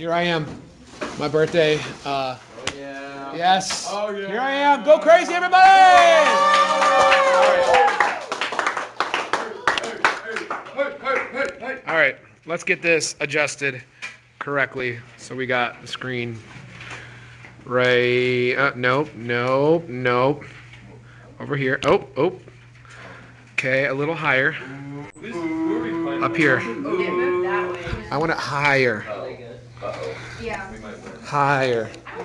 Here I am. My birthday. Yeah. Yes. Oh, yeah. Here I am. Go crazy, everybody! All right. Let's get this adjusted correctly. So we got the screen right. Nope. Over here. Oh. Okay, a little higher. Up here. I want it higher. Yeah. Higher. I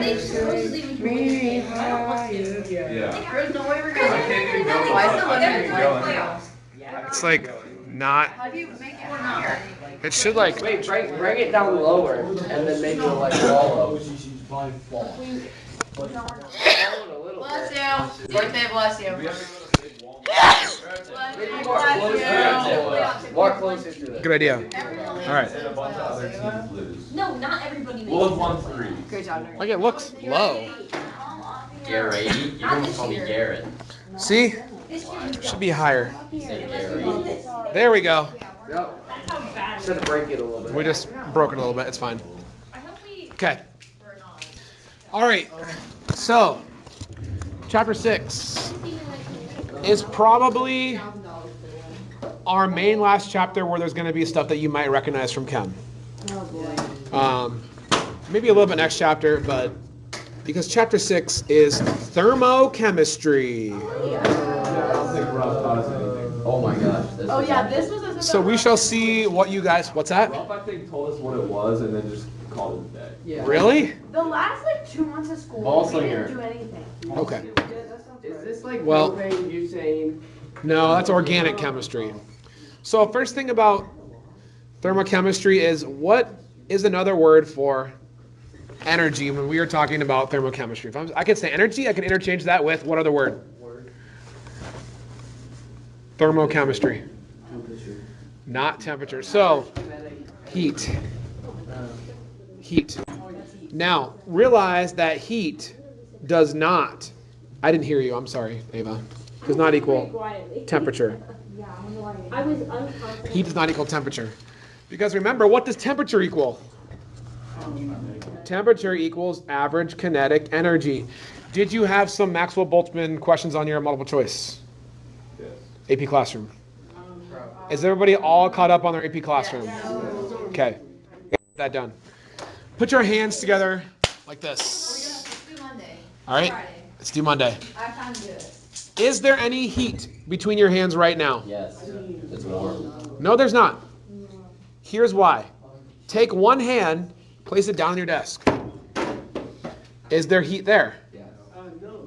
think supposedly we can win. I don't want to. Yeah. There's no way we're going to win. It's like not. How do you make it not? It should like. Wait, bring it down lower, and then make it like wallow. Bless you. Birthday, bless you. More closer to it. Good idea. All right. No, not everybody makes We'll it. have won 3. Great job, Nick. Like it looks low. Garrett. You don't call me Garrett. See? Should be higher. Say Garrett. There we go. Yep. Should have break it a little bit. We just broke it a little bit. It's fine. Okay. All right. So, chapter 6 is probably our main last chapter where there's going to be stuff that you might recognize from chem. Maybe a little bit next chapter, but because chapter 6 is thermochemistry. Oh my gosh. Oh yeah, this was a. So we shall see what you guys. What's that? Ralph, I think, told us what it was and then just called it a day. Yeah. Really? The last 2 months of school, Ball we slinger. didn't do anything. Okay. Is this like Well- propane, butane? No, that's organic chemistry. So first thing about thermochemistry is what is another word for energy when we are talking about thermochemistry? If I could say energy, I can interchange that with what other word? Thermochemistry. Not temperature. So heat. Heat. Now, realize that heat does not, I didn't hear you, I'm sorry, Ava, does not equal temperature. I was uncomfortable. Heat does not equal temperature. Because remember, what does temperature equal? Temperature equals average kinetic energy. Did you have some Maxwell Boltzmann questions on your multiple choice? Yes. AP Classroom. Is everybody all caught up on their AP Classroom? Okay. Get that done. Put your hands together like this. Let's do Monday. All right? Friday. Let's do Monday. I have time to do it. Is there any heat between your hands right now? Yes. It's warm. No, there's not. Here's why. Take one hand, place it down on your desk. Is there heat there? Yes.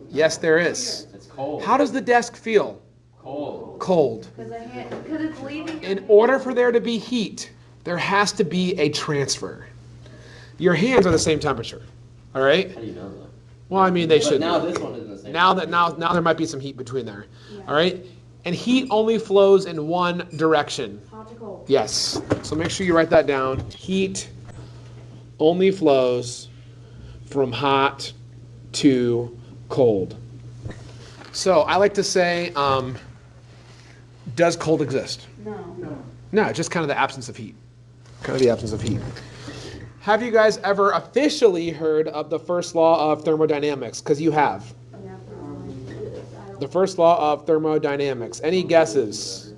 Yes, there is. It's cold. How does the desk feel? Cold. Cold. Because it's leaving. In order for there to be heat, there has to be a transfer. Your hands are the same temperature. All right? How do you know that? Well, I mean, they But should now be. this one is the same. Now there might be some heat between there. All right? And heat only flows in one direction. Hot to cold. Yes. So make sure you write that down. Heat only flows from hot to cold. So I like to say, does cold exist? No. No, it's just kind of the absence of heat. Kind of the absence of heat. Have you guys ever officially heard of the first law of thermodynamics? Because you have. Yeah. The first law of thermodynamics. Any guesses?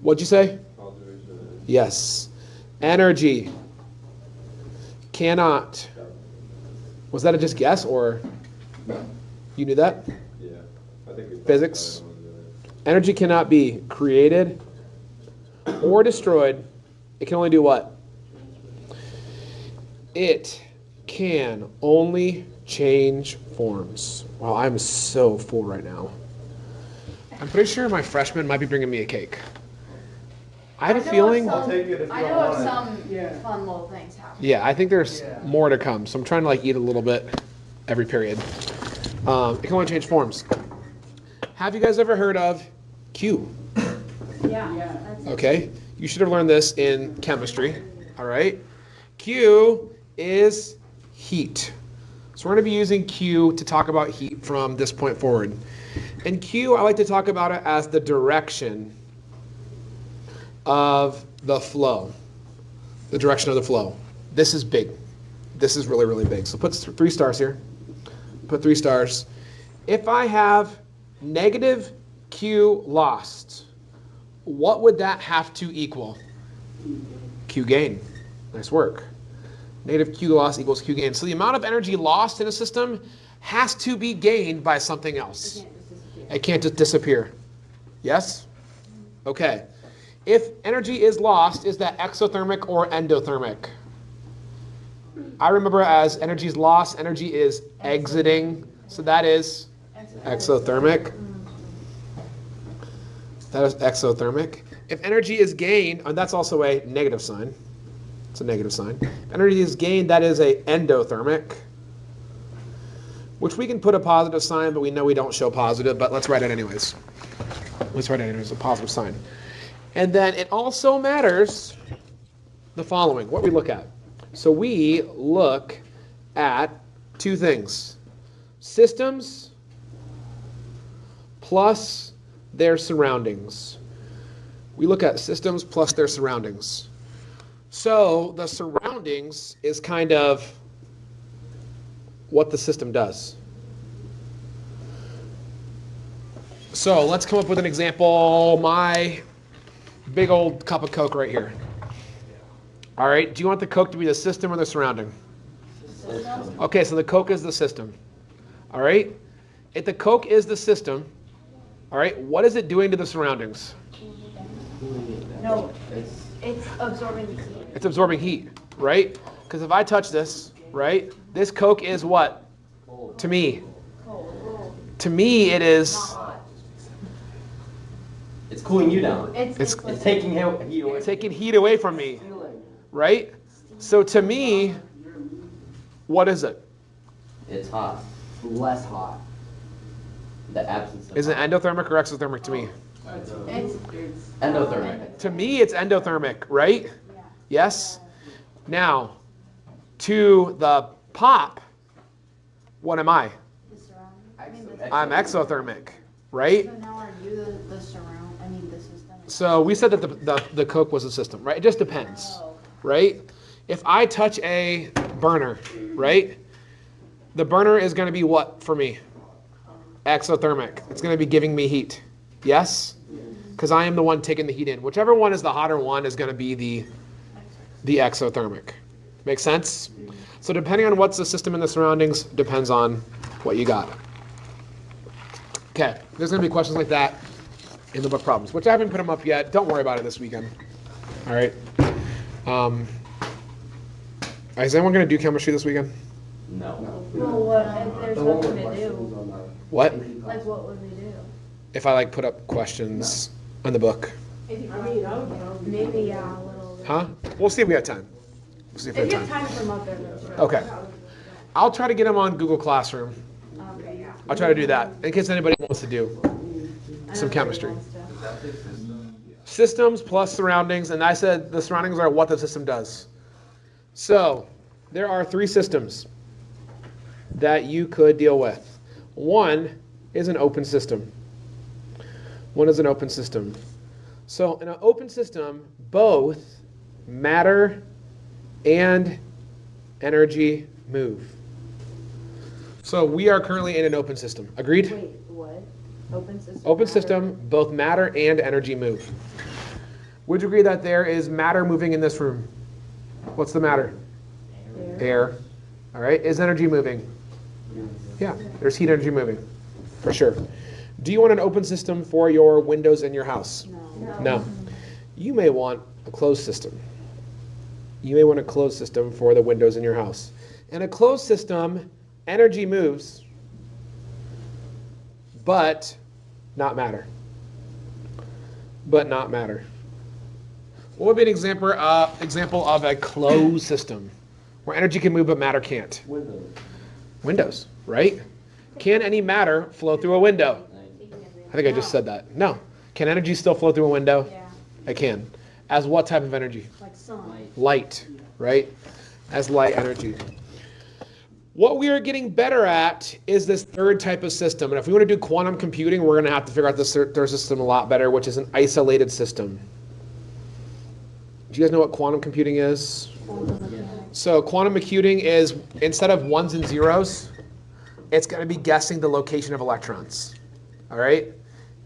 What'd you say? Yes. Energy cannot. Was that a just guess or you knew that? Yeah. I think it's Physics. Energy cannot be created or destroyed. It can only do what? It can only change forms. Wow, I'm so full right now. I'm pretty sure my freshman might be bringing me a cake. I have a feeling. I'll take it if you I don't know of want it. some fun little things happening. Yeah, I think there's more to come. So I'm trying to eat a little bit every period. It can only change forms. Have you guys ever heard of Q? Yeah. Okay, you should have learned this in chemistry. All right, Q is heat. So we're going to be using Q to talk about heat from this point forward. And Q, I like to talk about it as the direction of the flow. the direction of the flow. This is big. This is really, really big. So put 3 stars here. Put 3 stars. If I have negative Q lost, what would that have to equal? Q gain. Nice work. Negative Q loss equals Q gain. So the amount of energy lost in a system has to be gained by something else. It can't just disappear. Yes? Okay. If energy is lost, is that exothermic or endothermic? I remember as energy is lost, energy is exiting. So that is exothermic. That is exothermic. If energy is gained, and that's also a negative sign. It's a negative sign. If energy is gained, that is a endothermic, which we can put a positive sign, but we know we don't show positive, but let's write it anyways. Let's write it anyways, a positive sign. And then it also matters the following, what we look at. So we look at 2 things. Systems plus their surroundings. We look at systems plus their surroundings. So the surroundings is kind of what the system does. So let's come up with an example. My big old cup of Coke right here. All right, do you want the Coke to be the system or the surrounding? Okay, so the Coke is the system. All right, if the Coke is the system, all right, what is it doing to the surroundings? No, it's absorbing heat. It's absorbing heat, right? Because if I touch this, right, this Coke is what? To me. To me, it is. It's cooling you down. It's taking heat away. taking heat away from me, right? So to me, what is it? It's hot. Less hot. The absence of Is it endothermic or exothermic to me? It's endothermic. To me, it's endothermic, right? Yes? Now, to the pop, what am I? the surrounding. I'm exothermic, right? So now are you the surround? I mean the system. So we said that the Coke was a system, right? It just depends, right? If I touch a burner, right? The burner is going to be what for me? Exothermic. It's going to be giving me heat. Yes? Because I am the one taking the heat in. Whichever one is the hotter one is going to be the exothermic. Make sense? So depending on what's the system in the surroundings, depends on what you got. Okay, there's going to be questions like that in the book problems, which I haven't put them up yet. Don't worry about it this weekend. All right. Is anyone going to do chemistry this weekend? No. Well, what if there's nothing to do? What? Like what would we do? If I put up questions on the book. Maybe a little bit. Huh? We'll see if we have time. We'll see if we If you have have time. time from up there, that's right. Okay. I'll try to get them on Google Classroom. Okay, yeah. I'll try to do that in case anybody wants to do some chemistry. Systems plus surroundings, and I said the surroundings are what the system does. So there are 3 systems that you could deal with. One is an open system. One is an open system. So in an open system, both matter and energy move. So we are currently in an open system. Agreed? Wait, what? Open system. Open system, both matter and energy move. Would you agree that there is matter moving in this room? What's the matter? Air. All right. Is energy moving? Yeah, there's heat energy moving, for sure. Do you want an open system for your windows in your house? No. You may want a closed system. You may want a closed system for the windows in your house. In a closed system, energy moves, but not matter. But not matter. What would be an example of a closed system where energy can move but matter can't? Windows, right? Can any matter flow through a window? I think I just said that. No. Can energy still flow through a window? Yeah. It can. As what type of energy? Like sun. Light, right? As light energy. What we are getting better at is this third type of system. And if we want to do quantum computing, we're going to have to figure out this third system a lot better, which is an isolated system. Do you guys know what quantum computing is? So quantum computing is, instead of ones and zeros, it's going to be guessing the location of electrons. All right?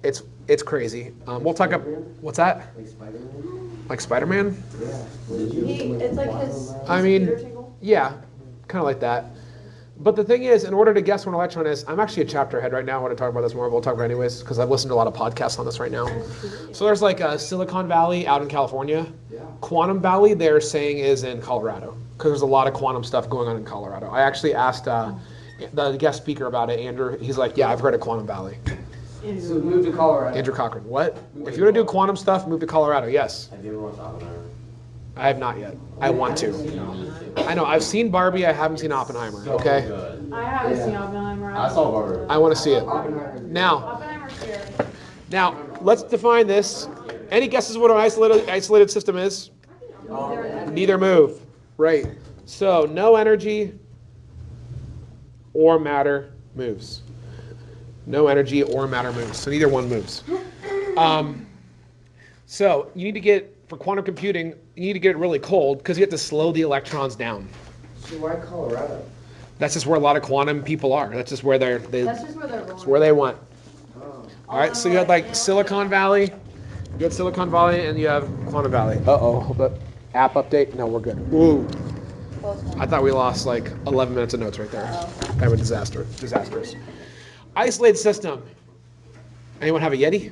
It's crazy. We'll talk about, what's that? Like Spider-Man? Like Spider-Man? Yeah. It's like his I mean, computer tingle. yeah, kind of like that. But the thing is, in order to guess what an electron is, I'm actually a chapter ahead right now. I want to talk about this more, but we'll talk about it anyways, because I've listened to a lot of podcasts on this right now. So there's like a Silicon Valley out in California. Yeah. Quantum Valley, they're saying, is in Colorado, because there's a lot of quantum stuff going on in Colorado. I actually asked the guest speaker about it, Andrew. He's like, yeah, I've heard of Quantum Valley. So move to Colorado. Andrew Cochran. What? If you want to do quantum stuff, move to Colorado. Yes. Have you ever watched Oppenheimer? I have not yet. I want to. I know. I've seen Barbie. I haven't seen Oppenheimer. Okay. Good. I haven't Yeah. seen Oppenheimer. I saw Barbie. I want to see it. Oppenheimer. Now, Oppenheimer's scary. let's define this. Any guesses what an isolated system is? Neither move. Right. So no energy or matter moves. No energy or matter moves. So neither one moves. So you need to get, for quantum computing, you need to get it really cold because you have to slow the electrons down. So why Colorado? That's just where a lot of quantum people are. That's just where That's just where they're that's going. where they want. Oh. All right, so you had like Silicon Valley, you had Silicon Valley, and you have Quantum Valley. Uh-oh, hold up. App update? No, we're good. Woo. I thought we lost like 11 minutes of notes right there. Kind of a disaster. Disastrous. Isolated system. Anyone have a Yeti?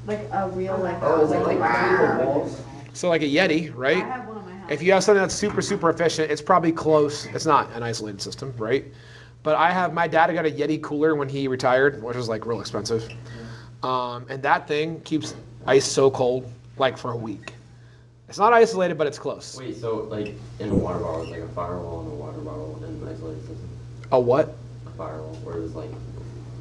Like a real, like, Oh, is it like wow. Walls? So like a Yeti, I right? have one on my house. If you have something that's super, super efficient, it's probably close. It's not an isolated system, right? But my dad got a Yeti cooler when he retired, which was like real expensive. And that thing keeps ice so cold, like for a week. It's not isolated, but it's close. Wait, so like in a water bottle, it's like a firewall and a water bottle in an isolated system? A what? A firewall, where there's like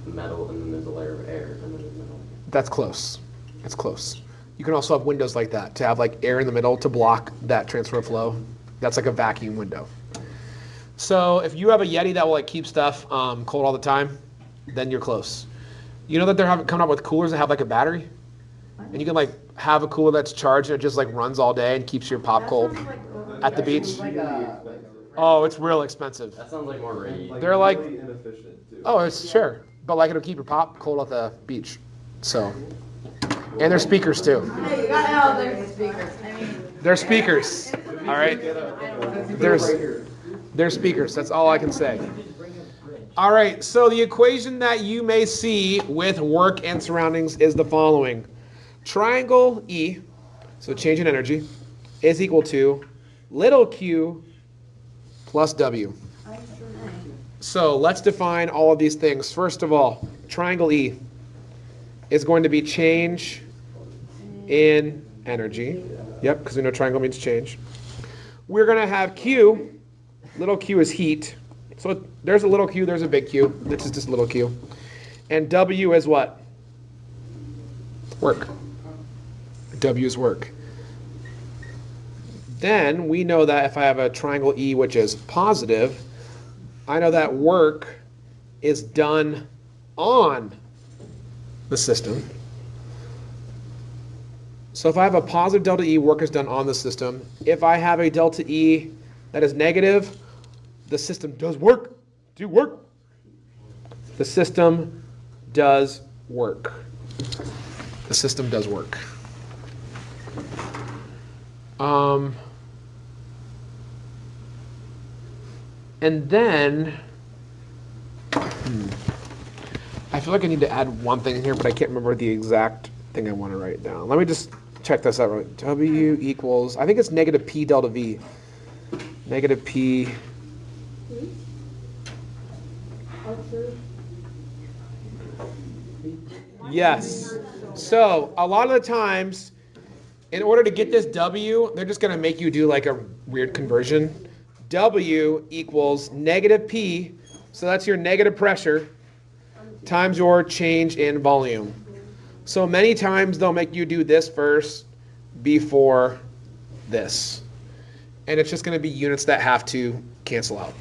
metal and then there's a layer of air and then there's metal. That's close. It's close. You can also have windows like that to have like air in the middle to block that transfer flow. That's like a vacuum window. So if you have a Yeti that will like keep stuff cold all the time, then you're close. You know that they're coming up with coolers that have like a battery, and you can like have a cooler that's charged and it just like runs all day and keeps your pop cold at the beach. Oh, it's real expensive. That sounds like more radiation. They're like, really inefficient too. oh, it's sure, but like it'll keep your pop cold at the beach. So, and they're speakers too. Hey, you got there's speakers. I mean, They're speakers. All right. They're speakers. That's all I can say. All right. So the equation that you may see with work and surroundings is the following: triangle E, so change in energy, is equal to little q plus W. So let's define all of these things. First of all, triangle E is going to be change in energy. Yep, because we know triangle means change. We're going to have Q. Little q is heat. So there's a little q, there's a big Q. This is just little q. And W is what? Work. W is work. Then we know that if I have a triangle E which is positive, I know that work is done on the system. So if I have a positive delta E, work is done on the system. If I have a delta E that is negative, the system does work. Do work. The system does work. The system does work. And then, I feel like I need to add one thing in here, but I can't remember the exact thing I want to write down. Let me just check this out. Right. W equals, I think it's negative P delta V. Negative P. Yes. So a lot of the times, in order to get this W, they're just going to make you do like a weird conversion. W equals negative P, so that's your negative pressure, times your change in volume. So many times they'll make you do this first before this. And it's just going to be units that have to cancel out.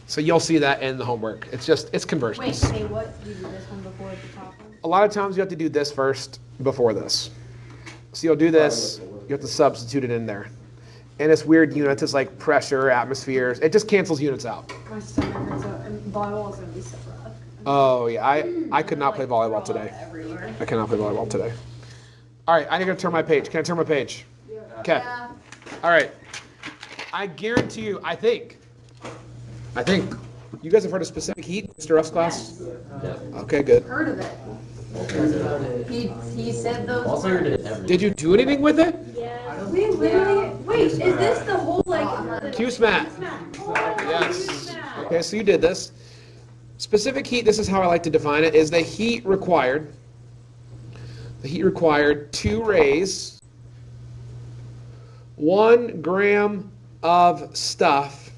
So you'll see that in the homework. It's conversions. wait, what? Do you do this one before the top one? A lot of times you have to do this first before this. So you'll do this. You have to substitute it in there. And it's weird units. It's like pressure, atmospheres. It just cancels units out. My stomach hurts out, and volleyball is gonna be so rough. Oh, yeah. I could not play volleyball today. Everywhere. I cannot play volleyball today. All right, I need to turn my page. Can I turn my page? Okay. All right. I guarantee you, I think, you guys have heard of specific heat, Mr. Ruff's class? Yeah. Okay, good. Heard of it. He said those. Also, you did everything. Did you do anything with it? We literally. Wait, is this the whole like? Q-SMAT. Yes. Okay, so you did this. Specific heat, this is how I like to define it, is the heat required to raise 1 gram of stuff,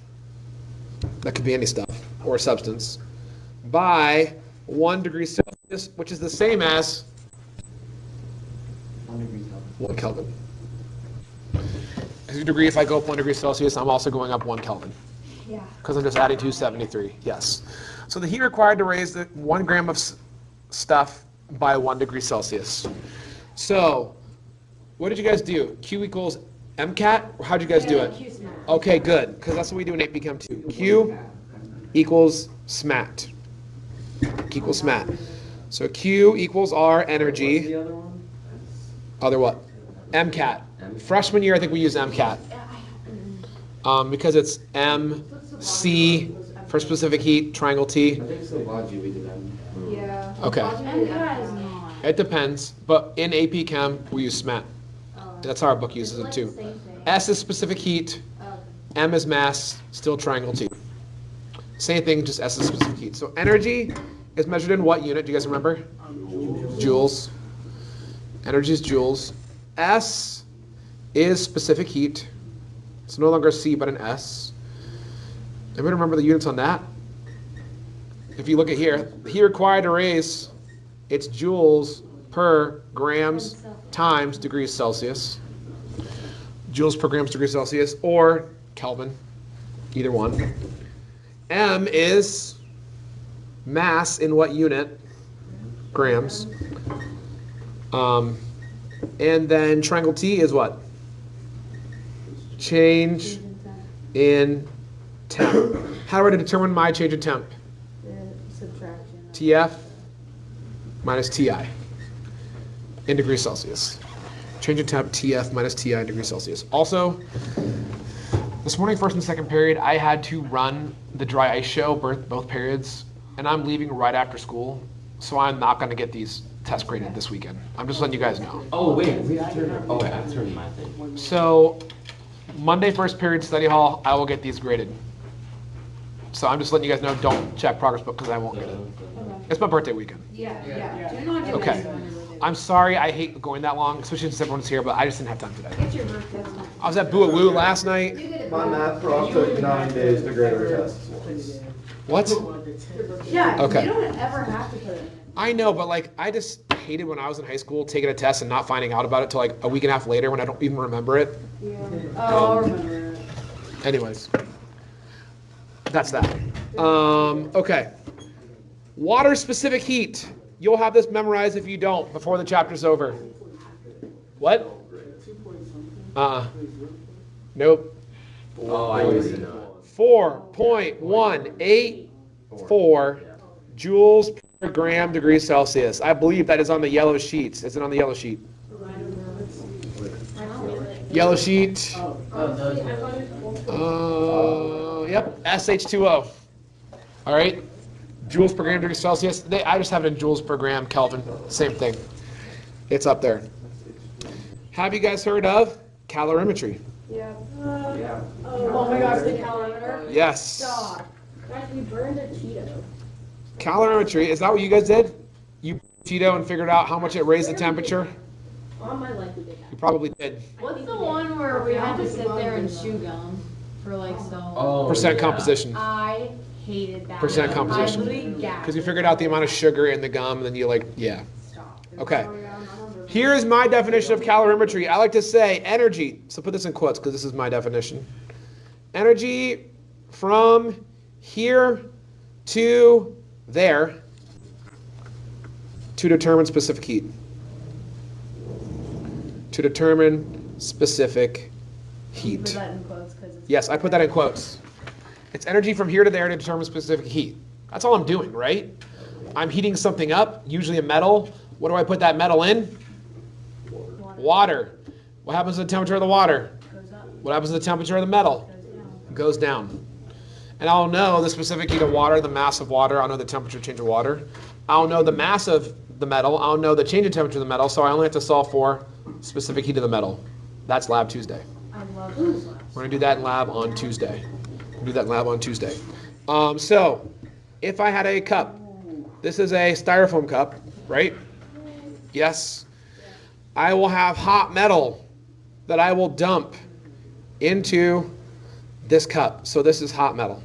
that could be any stuff or substance, by 1 degree Celsius, which is the same as 1 Kelvin. If I go up 1 degree Celsius, I'm also going up 1 Kelvin. Yeah. Because I'm just adding 273, yes. So the heat required to raise the 1 gram of stuff by 1 degree Celsius. So, what did you guys do? Q equals MCAT? Or how'd you guys do it? Q-SMAT. Okay, good, because that's what we do in AP Chem 2. Q equals SMAT. Q equals SMAT. So Q equals R, energy. What's the other one? Other what? MCAT. Freshman year, I think we use MCAT. Because it's MC for specific heat, triangle T. I think Savage we did that. Yeah. Okay. And guys, not. It depends, but in AP Chem, we use SMAT. That's how our book uses it too. S is specific heat, M is mass, still triangle T. Same thing, just S is specific heat. So energy is measured in what unit? Do you guys remember? Joules. Energy is joules. S is specific heat. It's no longer a C, but an S. Everybody remember the units on that? If you look at here, heat required to raise, it's joules per grams times degrees Celsius. Joules per grams degrees Celsius, or Kelvin, either one. M is mass in what unit? Grams. And then triangle T is what? Change in temp. How do I determine my change in temp? Subtraction. TF minus TI in degrees Celsius. Change in temp, TF minus TI in degrees Celsius. Also, this morning, first and second period, I had to run the dry ice show both periods, and I'm leaving right after school, so I'm not going to get these tests graded this weekend. I'm just letting you guys know. Oh wait, we have to turn. Oh wait, I have to turn my thing. So, Monday, first period study hall, I will get these graded. So I'm just letting you guys know, don't check progress book because I won't get it. It's my birthday weekend. Yeah. Do not get Okay. I'm sorry, I hate going that long, especially since everyone's here, but I just didn't have time today. Get your birthday. I was at Boo last night. My math prof took 9 days to grade our tests once. What? Yeah. Okay. You don't ever have to put it in. I know, but like, I just hated when I was in high school taking a test and not finding out about it till like a week and a half later when I don't even remember it. Yeah. Oh, I remember it. Anyways, that's that. Okay. Water specific heat. You'll have this memorized if you don't before the chapter's over. What? Nope. Oh, I used to know 4.184 joules per gram degrees Celsius. I believe that is on the yellow sheets. Is it on the yellow sheet? Yellow sheet. Yep, SH2O. All right. Joules per gram degrees Celsius. I just have it in joules per gram Kelvin. Same thing. It's up there. Have you guys heard of calorimetry? Yeah. Oh my gosh, the calorimeter. Yes. Stop. Guys, we burned a Cheeto. Calorimetry. Is that what you guys did? You Cheeto and figured out how much it raised the temperature? On my life, we did You that. probably did. What's the one where we had to sit there and chew gum for like so long? Oh, Percent yeah. composition. I hated that. Percent composition. I literally gasped. Because you figured out the amount of sugar in the gum, and then you yeah. Stop. Okay. Here is my definition of calorimetry. I like to say energy. So put this in quotes because this is my definition. Energy from here to there to determine specific heat. To determine specific Put heat. that in quotes 'cause it's. Yes, I put that in quotes. It's energy from here to there to determine specific heat. That's all I'm doing, right? I'm heating something up, usually a metal. What do I put that metal in? Water. What happens to the temperature of the water? Goes up, What happens to the temperature of the metal? goes down. Goes down. And I'll know the specific heat of water, the mass of water. I'll know the temperature change of water. I'll know the mass of the metal. I'll know the change in temperature of the metal. So I only have to solve for specific heat of the metal. That's Lab Tuesday. I love those labs. We're going to do that in lab on Tuesday. We'll do that in lab on Tuesday. So if I had a cup, this is a styrofoam cup, right? Yes. I will have hot metal that I will dump into this cup. So this is hot metal.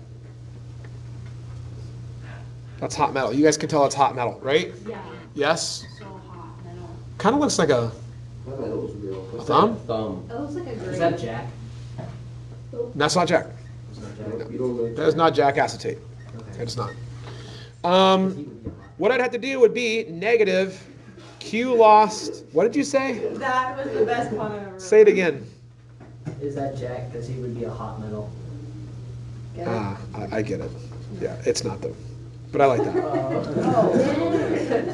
That's hot metal. You guys can tell it's hot metal, right? Yeah, Yes? so hot. I know. Kind of looks like a thumb. Thumb. It looks like a Is grape. that Jack? That's not Jack. Is that Jack? You don't know. That is not Jack acetate. Okay. It's not. He would be a hot. What I'd have to do would be negative Q lost. What did you say? That was the best pun I've ever. Say it again. Is that Jack? Because he would be a hot metal. I get it. Yeah, it's not though. But I like that.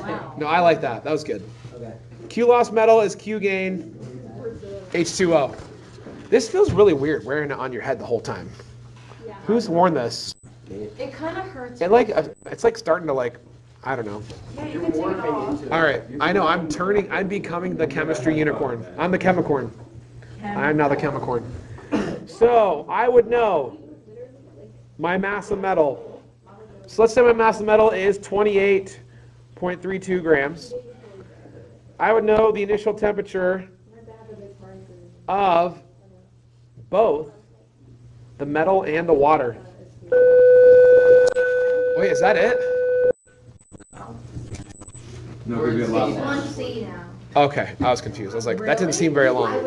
Wow. No, I like that. That was good. Okay. Q lost metal is Q gain H2O. This feels really weird wearing it on your head the whole time. Yeah. Who's worn this? It kind of hurts. It's like starting to like, I don't know. Yeah, you can take it off. All right, I know. I'm becoming the chemistry unicorn. I'm the chemicorn. I'm now the chemicorn. So I would know my mass of metal. So let's say my mass of metal is 28.32 grams. I would know the initial temperature of both the metal and the water. Wait, is that it? No, we're good. It's 1C now. Okay, I was confused. I was like, that didn't seem very long.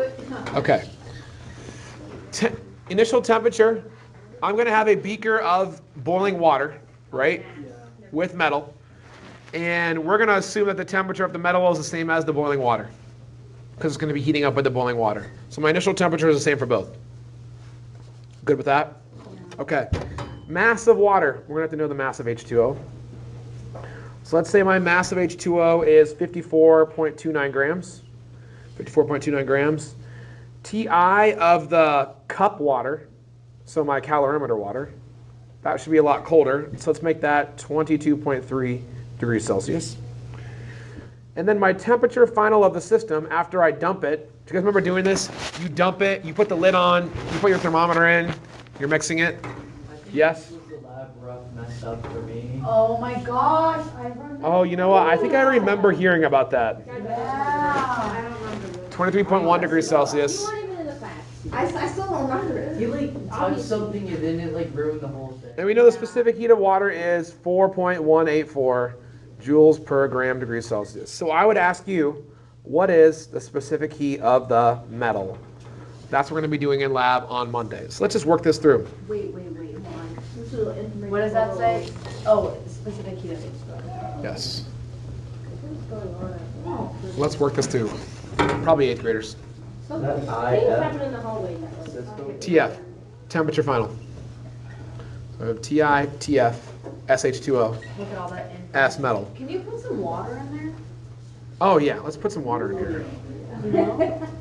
Okay. Initial temperature, I'm going to have a beaker of boiling water, right, with metal. And we're going to assume that the temperature of the metal is the same as the boiling water because it's going to be heating up with the boiling water. So my initial temperature is the same for both. Good with that? Okay. Mass of water. We're going to have to know the mass of H2O. So let's say my mass of H2O is 54.29 grams. 54.29 grams. Ti of the cup water, so my calorimeter water, that should be a lot colder. So let's make that 22.3 degrees Celsius. And then my temperature final of the system after I dump it. Do you guys remember doing this? You dump it, you put the lid on, you put your thermometer in, you're mixing it. Yes? Was the lab rough messed up for me? Oh my gosh, I remember. Oh, you know what? I think I remember hearing about that. Yeah. 23.1 degrees You Celsius. weren't even in the class. I still don't remember it. You like touched something and then it like ruined the whole thing. And we know the specific heat of water is 4.184 joules per gram degrees Celsius. So I would ask you, what is the specific heat of the metal? That's what we're going to be doing in lab on Monday. So let's just work this through. Wait, hold on. What does that say? Oh, specific heat of H2O. Yes. Let's work this through. Probably 8th graders. Something That things IF happen in the hallway that was. system. TF, temperature final. So I have TI, TF, SH2O, Look at all that info. S metal. Can you put some water in there? Oh yeah, let's put some water in here.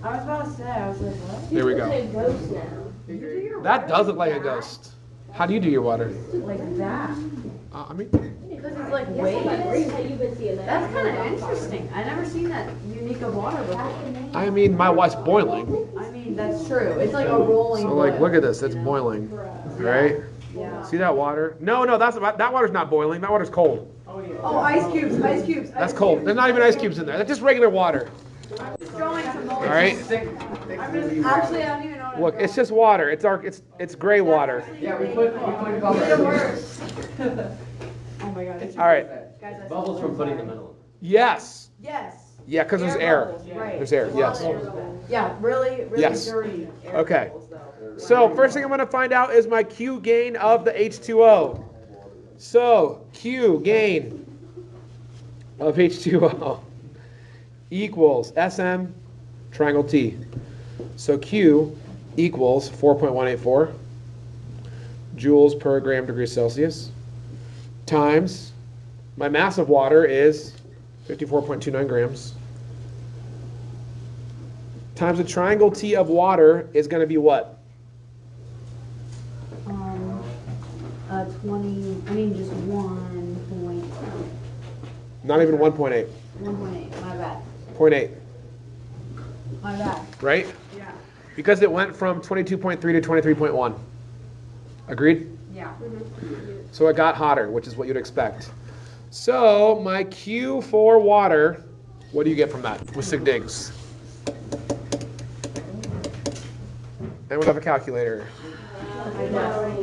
I was about to say, I was like, what? There we go. It's a ghost now. You do your That does look like a ghost. How do you do your water? like that. I mean, Because it's like Guess waves. what? You've been seeing that. That's kind of interesting. I never seen that unique of water before. my wife's boiling. I mean, that's true. It's like a rolling. So like, boil, look at this, it's you know? boiling, right? Yeah. See that water? No, that water's not boiling. That water's cold. Oh, ice cubes, ice cubes. That's cold. There's not even ice cubes in there. That's just regular water. Drawing some All right. Actually, I don't even know. Look, it's just water. It's gray water. Yeah, we put bubbles. Oh my god. All right. Guys, I Bubbles from putting the metal Yes. Yes. Yeah, because there's air. bubbles, right. There's air. Yes. Yeah, really Yes. dirty air Okay. bubbles, though. So first thing I'm going to find out is my Q gain of the H2O. So Q gain of H2O equals SM triangle T. So Q equals 4.184 joules per gram degree Celsius times my mass of water is 54.29 grams times the triangle T of water is going to be what? 20, just 1 point. Not even 1.8. 1.8, my bad. 0.8. My bad. Right? Yeah. Because it went from 22.3 to 23.1. Agreed? Yeah. So it got hotter, which is what you'd expect. So my Q for water, what do you get from that with sig digs? And we'll have a calculator.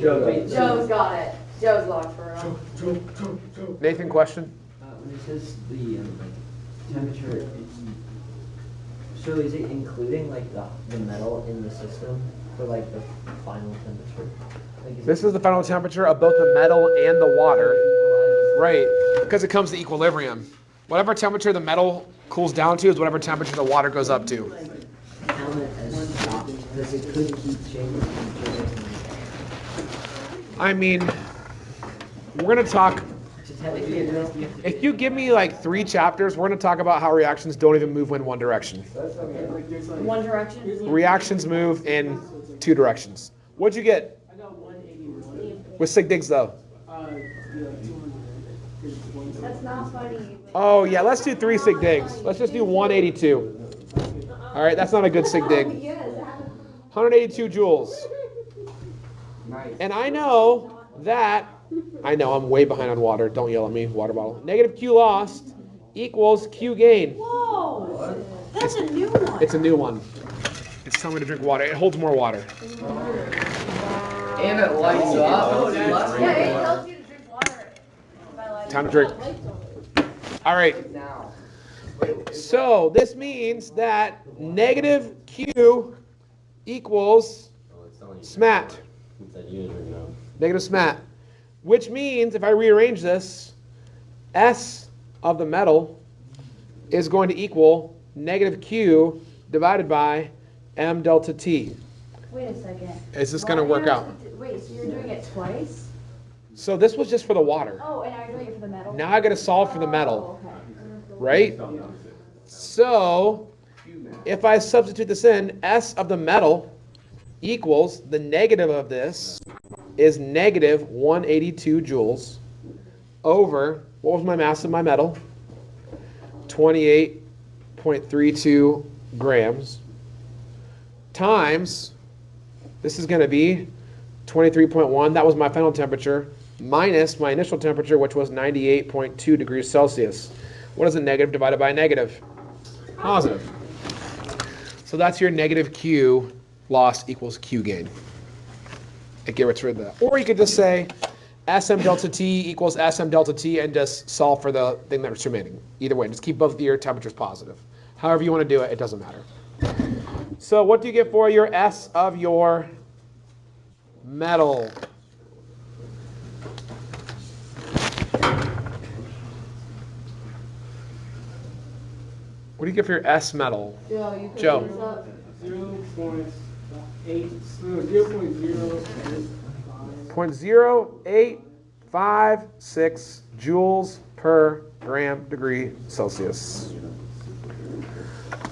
Joe's got it. Joe's locked for real. Nathan, question? When it says the temperature, so is it including like the metal in the system for like the final temperature? Like, This is the final temperature of both the metal and the water. Right, because it comes to equilibrium. Whatever temperature the metal cools down to is whatever temperature the water goes up to. count it as stopped because it could keep changing. I mean, we're going to talk, So technically, it does have to if you give me like 3 chapters, we're going to talk about how reactions don't even move in one direction. One direction? Reactions move in 2 directions. What'd you get? I got 181. With sig digs though? Yeah, 200. That's not funny. Oh yeah, let's do 3 sig digs. Let's just do 182. All right, that's not a good sig dig. 182 joules. And I know that, I know I'm way behind on water. Don't yell at me, water bottle. Negative Q lost equals Q gain. Whoa! That's a new one. It's a new one. It's telling me to drink water. It holds more water. And it lights up. Yeah, it tells you to drink water. Time to drink. All right. Now. So this means that negative Q equals Oh, it's telling you. SMAT. It's that unit right now. Negative SMAT. Which means if I rearrange this, S of the metal is going to equal negative Q divided by M delta T. Wait a second. Is this going to work out? Wait, so you're doing it twice? So this was just for the water. Oh, and now you're doing it for the metal? Now I got to solve for the metal, Oh, okay. right? So if I substitute this in, S of the metal equals the negative of this is negative 182 joules over, what was my mass of my metal? 28.32 grams times, this is going to be 23.1, that was my final temperature, minus my initial temperature, which was 98.2 degrees Celsius. What is a negative divided by a negative? Positive. So that's your negative Q loss equals Q gain. It gets rid of that. Or you could just say SM delta T equals SM delta T and just solve for the thing that's remaining. Either way, just keep both of your temperatures positive. However you want to do it, it doesn't matter. So what do you get for your S of your metal? What do you get for your S metal? Joe, you Joe. this up. 0.8, 0.0856 joules per gram degree Celsius.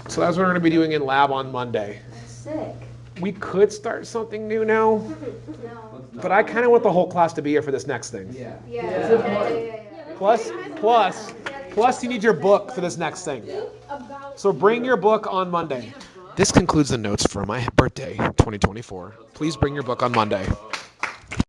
So that's what we're going to be doing in lab on Monday. Sick. We could start something new now, but I kind of want the whole class to be here for this next thing. Yeah. Plus, you need your book for this next thing. So bring your book on Monday. This concludes the notes for my birthday, 2024. Please bring your book on Monday.